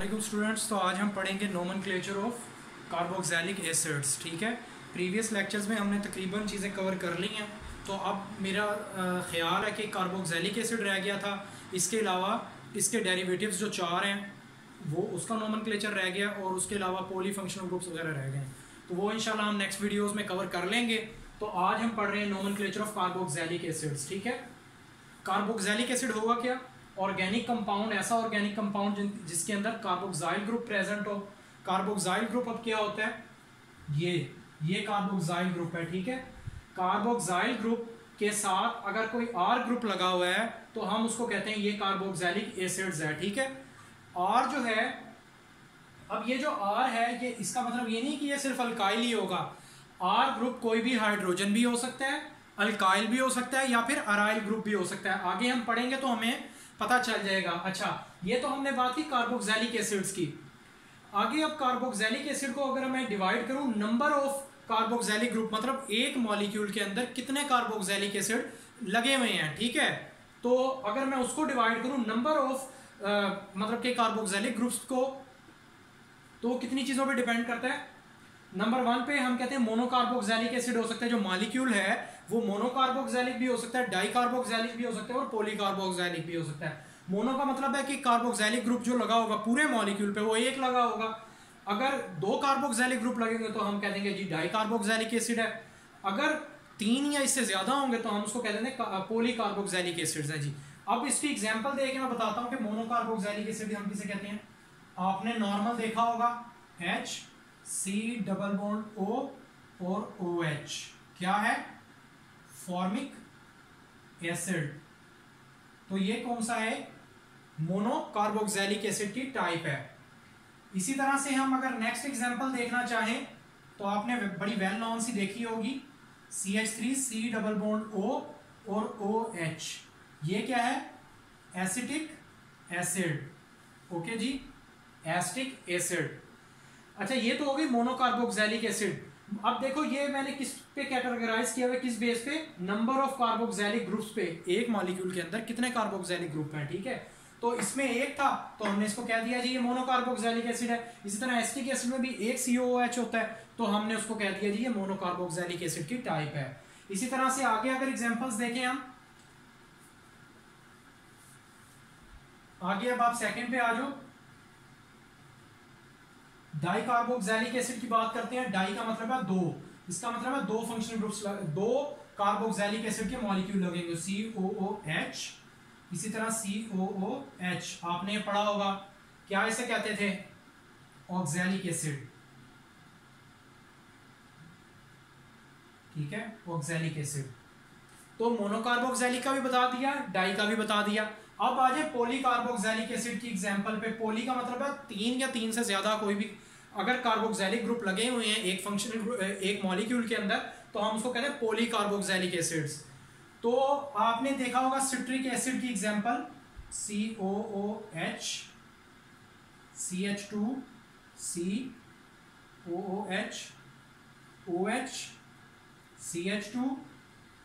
वालेकुम स्टूडेंट्स। तो आज हम पढ़ेंगे नोमेनक्लेचर ऑफ कार्बोक्सिलिक एसिड्स। ठीक है, प्रीवियस लेक्चर्स में हमने तकरीबन चीज़ें कवर कर ली हैं। तो अब मेरा ख्याल है कि कार्बोक्सिलिक एसिड रह गया था, इसके अलावा इसके डेरिवेटिव्स जो चार हैं वो उसका नोमेनक्लेचर रह गया, और उसके अलावा पॉलीफंक्शनल ग्रुप्स वगैरह रह गए। तो वो इंशाल्लाह हम नेक्स्ट वीडियोज़ में कवर कर लेंगे। तो आज हम पढ़ रहे हैं नोमेनक्लेचर ऑफ कार्बोक्सिलिक एसिड्स। ठीक है, कार्बोक्सिलिक एसिड होगा क्या? ऑर्गेनिक कंपाउंड, ऐसा ऑर्गेनिक कंपाउंड जिसके अंदर कार्बोक्साइल ग्रुप प्रेजेंट हो। कार्बोक्साइल ग्रुप अब क्या होता है? ये कार्बोक्साइल ग्रुप है। ठीक है, कार्बोक्साइल ग्रुप के साथ अगर कोई आर ग्रुप लगा हुआ है तो हम उसको कहते हैं ये कार्बोक्सिलिक एसिड्स है। ठीक है, आर जो है, अब ये जो आर है ये इसका मतलब ये नहीं कि ये सिर्फ अल्काइल ही होगा। आर ग्रुप कोई भी हाइड्रोजन भी हो सकता है, अल्काइल भी हो सकता है, या फिर अराइल ग्रुप भी हो सकता है। आगे हम पढ़ेंगे तो हमें पता चल जाएगा। अच्छा, ये तो हमने बात की कार्बोक्सिलिक एसिड्स की। आगे अब कार्बोक्सिलिक एसिड को अगर मैं डिवाइड करूं नंबर ऑफ कार्बोक्सिलिक ग्रुप, मतलब एक मॉलिक्यूल के अंदर कितने कार्बोक्सिलिक एसिड लगे हुए हैं। ठीक है, तो अगर मैं उसको डिवाइड करूं नंबर ऑफ मतलब के कार्बोक्सिलिक ग्रुप्स को, तो कितनी चीजों पे डिपेंड करता है। नंबर 1 पे हम कहते हैं मोनोकार्बोक्सिलिक एसिड हो सकता है, जो मॉलिक्यूल है वो मोनोकार्बोक्सिलिक भी हो सकता है, डाइकार्बोक्सिलिक भी हो सकता है, और पॉलीकार्बोक्सिलिक भी हो सकता है। मोनो का मतलब है कि कार्बोक्सिलिक ग्रुप जो लगा होगा पूरे मॉलिक्यूल पे वो एक लगा होगा। अगर 2 कार्बोक्सिलिक ग्रुप लगेंगे तो हम कह देंगे जी डाइकार्बोक्सिलिक एसिड है। अगर 3 या इससे ज्यादा होंगे तो हम उसको कह देंगे पॉलीकार्बोक्सिलिक एसिड्स है जी। अब इसकी एग्जांपल देके मैं बताता हूं कि मोनोकार्बोक्सिलिक एसिड हम किसे कहते हैं। आपने नॉर्मल देखा होगा H C double bond O और OH, क्या है? Formic acid. तो ये कौन सा है? मोनोकार्बोक्सिलिक एसिड की टाइप है। इसी तरह से हम अगर नेक्स्ट एग्जांपल देखना चाहें तो आपने बड़ी वेल नोन सी देखी होगी CH3 C double bond O और OH, ये क्या है? Acetic acid. ओके जी, एसिटिक एसिड। अच्छा, ये तो हो गई मोनोकार्बोक्सिलिक एसिड। अब देखो ये मैंने किस पे कैटेगराइज किया हुआ है, किस बेस पे? नंबर ऑफ कार्बोक्सिलिक ग्रुप्स पे। एक मॉलिक्यूल के अंदर कितने कार्बोक्सिलिक ग्रुप हैं। ठीक है, तो इसमें एक था तो हमने इसको कह दिया जी ये मोनोकार्बोक्सिलिक एसिड है। इसी तरह एसिटिक एसिड में भी एक COOH होता है तो हमने उसको कह दिया जी ये मोनोकार्बोक्सिलिक एसिड की टाइप है। इसी तरह से आगे अगर एग्जांपल्स देखें हम, आगे अब आप सेकंड पे आ जाओ। डाइकार्बोक्सिलिक एसिड की बात करते हैं। डाई का मतलब है 2, इसका मतलब है 2 फंक्शनल ग्रुप्स, 2 कार्बोक्सिलिक एसिड के मॉलिक्यूल लगेंगे COOH। इसी तरह COOH आपने पढ़ा होगा, क्या इसे कहते थे? Oxalic acid. ठीक है, ऑक्सैलिक एसिड। तो मोनोकार्बोक्सिलिक का भी बता दिया, डाई का भी बता दिया। अब आ जाए पॉलीकार्बोक्सिलिक एसिड की एग्जांपल पे। पॉली का मतलब है 3 या 3 से ज्यादा कोई भी अगर कार्बोक्सिलिक ग्रुप लगे हुए हैं एक फंक्शनल ग्रुप, एक मॉलिक्यूल के अंदर, तो हम उसको कहते हैं पॉलीकार्बोक्सिलिक एसिड्स। तो आपने देखा होगा सिट्रिक एसिड की example COOH, CH2 COOH, OH CH2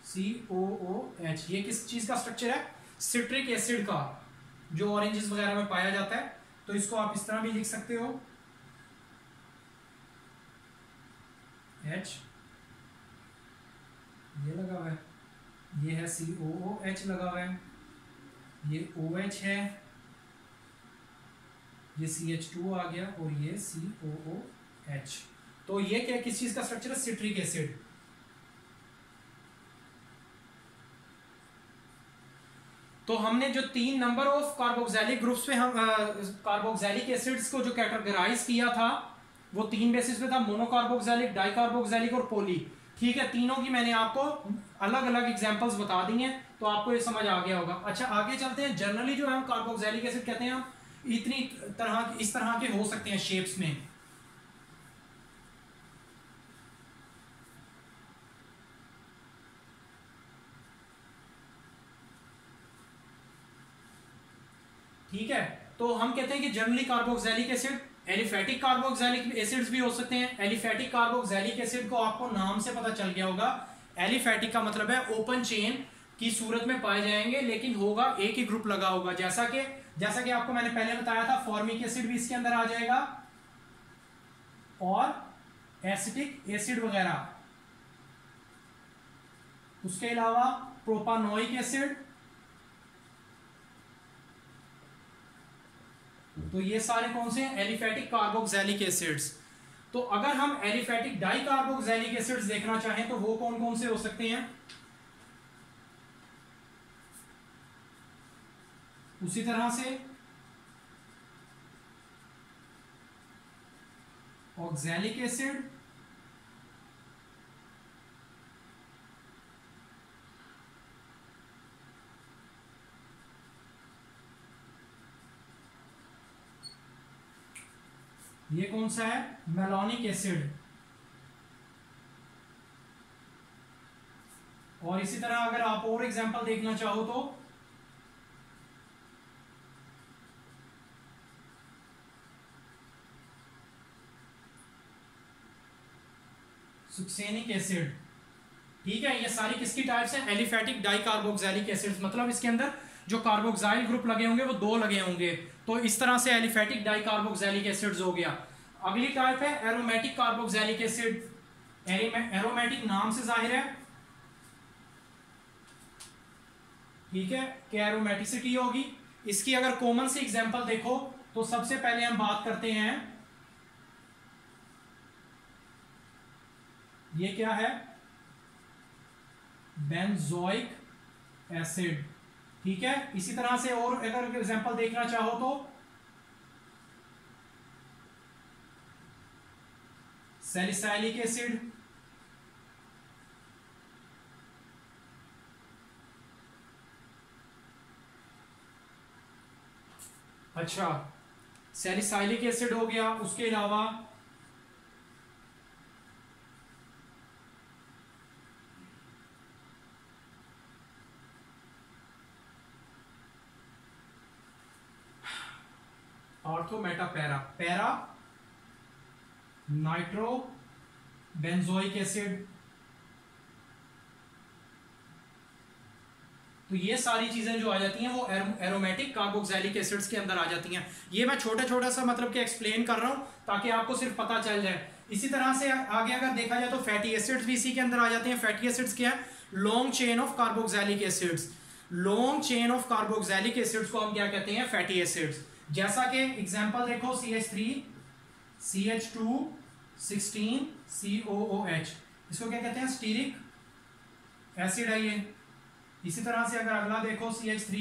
COOH। ये किस चीज का स्ट्रक्चर है? सिट्रिक एसिड का, जो ऑरेंजेस वगैरह में पाया जाता है। तो इसको आप इस तरह भी लिख सकते हो, H ये लगा हुआ है, ये है COOH लगा हुआ है, ये OH है, ये CH2 आ गया और ये COOH। तो ये क्या, किस चीज का स्ट्रक्चर है? Citric acid. तो हमने जो 3 नंबर ऑफ कार्बोक्सिलिक ग्रुप्स पे हम कार्बोक्सिलिक एसिड्स को जो कैटेगराइज किया था वो 3 बेसिस पे था, मोनोकार्बोक्सिलिक, डाइकार्बोक्सिलिक और पॉली। ठीक है, तीनों की मैंने आपको अलग अलग एग्जांपल्स बता दी हैं, तो आपको ये समझ आ गया होगा। अच्छा, आगे चलते हैं। जनरली जो है हम कार्बोक्सिलिक एसिड कहते हैं, हम इस तरह के हो सकते हैं शेप्स में। ठीक है, तो हम कहते हैं कि generally carboxylic acid, aliphatic carboxylic acids भी हो सकते हैं। एलिफेटिक कार्बोक्सिलिक एसिड को आपको नाम से पता चल गया होगा, एलिफेटिक का मतलब है ओपन चेन की सूरत में पाए जाएंगे, लेकिन होगा एक ही ग्रुप लगा होगा। जैसा कि जैसा कि आपको मैंने पहले बताया था, फॉर्मिक एसिड भी इसके अंदर आ जाएगा और एसिटिक एसिड वगैरह। उसके अलावा प्रोपानोइक एसिड, तो ये सारे कौन से हैं? Aliphatic carboxylic acids. तो अगर हम एलिफेटिक डाई कार्बोक्सिलिक एसिड्स देखना चाहें तो वो कौन कौन से हो सकते हैं? उसी तरह से ऑक्सैलिक एसिड, ये कौन सा है? Malonic acid. और इसी तरह अगर आप और एग्जांपल देखना चाहो तो सुक्सेनिक एसिड। ठीक है, ये सारी किसकी टाइप्स हैं? Aliphatic di carboxylic acids. मतलब इसके अंदर जो कार्बोक्साइल ग्रुप लगे होंगे वो 2 लगे होंगे। तो इस तरह से एलिफेटिक डाई कार्बोक्सिलिक एसिड्स हो गया। अगली टाइप है एरोमेटिक कार्बोक्सिलिक एसिड। एरोमेटिक नाम से जाहिर है, ठीक है, कि एरोमेटिसिटी होगी। इसकी अगर कॉमन सी एग्जांपल देखो तो सबसे पहले हम बात करते हैं, ये क्या है? Benzoic acid. ठीक है, इसी तरह से और अगर एग्जांपल देखना चाहो तो सैलिसाइलिक एसिड, अच्छा सैलिसाइलिक एसिड हो गया। उसके अलावा ऑर्थोमेटापैरा, पैरा नाइट्रो बेंजोइक एसिड। तो ये सारी चीजें जो आ जाती हैं वो एरोमेटिक कार्बोक्सिलिक एसिड्स के अंदर आ जाती हैं। ये मैं छोटा छोटा सा मतलब कि एक्सप्लेन कर रहा हूं ताकि आपको सिर्फ पता चल जाए। इसी तरह से आगे अगर देखा जाए तो फैटी एसिड्स भी इसी के अंदर आ जाते हैं। फैटी एसिड्स क्या है? Long chain of carboxylic acids. Long chain of carboxylic acids को हम क्या कहते हैं? Fatty acids. जैसा कि एग्जांपल देखो, CH3 CH2 16 COOH, इसको क्या कहते हैं? स्टीरिक एसिड है ये। इसी तरह से अगर अगला देखो CH3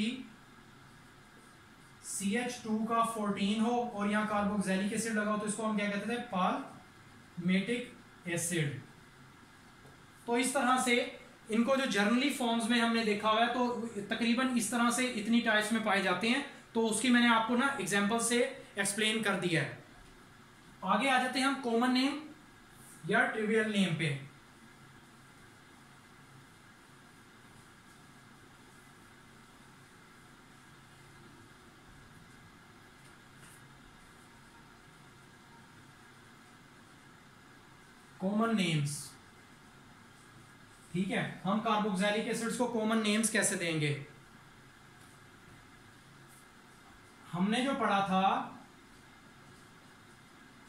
CH2 का 14 हो और यहाँ कार्बोक्सिलिक एसिड लगा हो तो इसको हम क्या कहते थे? Palmitic acid. तो इस तरह से इनको जो जर्नली फॉर्म्स में हमने देखा हुआ है तो तकरीबन इस तरह से इतनी टाइप्स में पाए जाते हैं। तो उसकी मैंने आपको ना एग्जांपल से एक्सप्लेन कर दिया है। आगे आ जाते हैं हम कॉमन नेम या ट्रिवियल नेम पे। कॉमन नेम्स, ठीक है, हम कार्बोक्सिलिक एसिड्स को कॉमन नेम्स कैसे देंगे? हमने जो पढ़ा था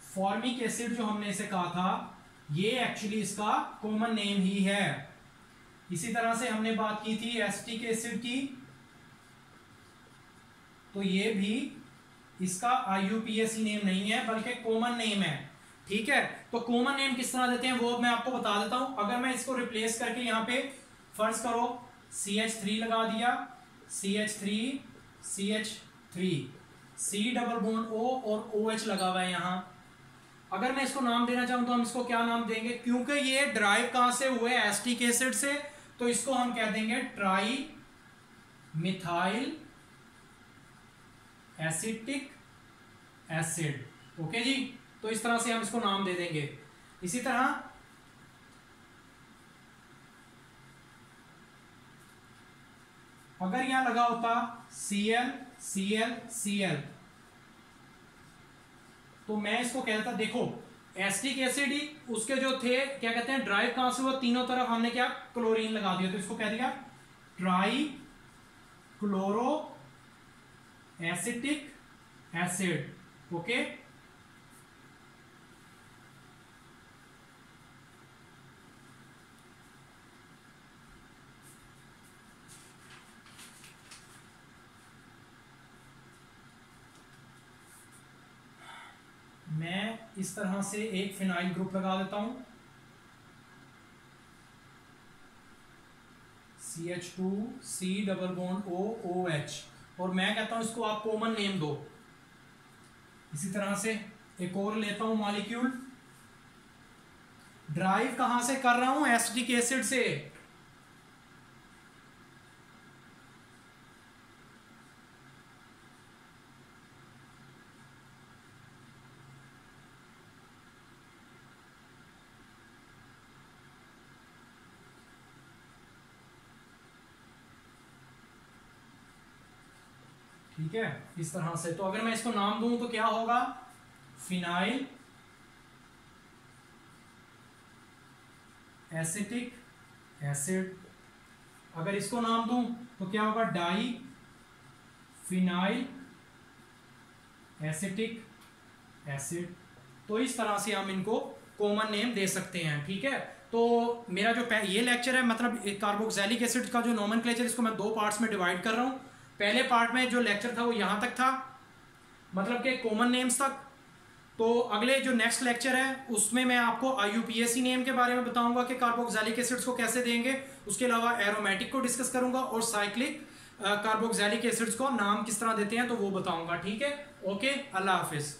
फॉर्मिक एसिड, जो हमने इसे कहा था, ये एक्चुअली इसका कॉमन नेम ही है। इसी तरह से हमने बात की थी एसिटिक एसिड की, तो ये भी इसका IUPAC नेम नहीं है बल्कि कॉमन नेम है। ठीक है, तो कॉमन नेम किस तरह देते हैं वो मैं आपको बता देता हूं। अगर मैं इसको रिप्लेस करके यहां पे फर्ज करो CH3 लगा दिया, CH3 CH3 C double bond O और OH लगा हुआ है यहां। अगर मैं इसको नाम देना चाहूं तो हम इसको क्या नाम देंगे? क्योंकि ये ड्राइव कहां से हुए? एसिटिक एसिड से, तो इसको हम कह देंगे trimethylacetic acid. Okay जी, तो इस तरह से हम इसको नाम दे देंगे। इसी तरह अगर यहां लगा होता Cl Cl Cl, तो मैं इसको कहता, देखो एसिटिक एसिड ही उसके जो थे क्या कहते हैं ड्राइव कहां से हुआ? तीनों तरफ हमने क्या क्लोरीन लगा दिया, तो इसको कह दिया try chloro acetic acid, okay. मैं इस तरह से एक फिनाइल ग्रुप लगा देता हूं, CH2C डबल बॉन्ड OOH, और मैं कहता हूं इसको आप कॉमन नेम दो। इसी तरह से एक और लेता हूं मॉलिक्यूल, ड्राइव कहां से कर रहा हूं, एसिटिक एसिड से। ठीक है, इस तरह से। तो अगर मैं इसको नाम दूं तो क्या होगा, फिनाइल एसिटिक एसिड। अगर इसको नाम दूं तो क्या होगा, डाई फिनाइल एसिटिक एसिड। तो इस तरह से हम इनको कॉमन नेम दे सकते हैं, ठीक है। तो मेरा जो ये लेक्चर है, मतलब कार्बोक्सिलिक एसिड का जो नोमेनक्लेचर, इसको मैं दो पार्ट्स में डिवाइड कर रहा हूं। पहले पार्ट में जो लेक्चर था वो यहां तक था, मतलब कि कॉमन नेम्स तक। तो अगले जो नेक्स्ट लेक्चर है उसमें मैं आपको IUPAC नेम के बारे में बताऊंगा कि कार्बोक्सिलिक एसिड्स को कैसे देंगे। उसके अलावा एरोमेटिक को डिस्कस करूंगा, और साइक्लिक कार्बोक्सिलिक एसिड्स को नाम किस तरह देते हैं तो वो बताऊंगा, ठीक है। ओके, अल्लाह हाफिज।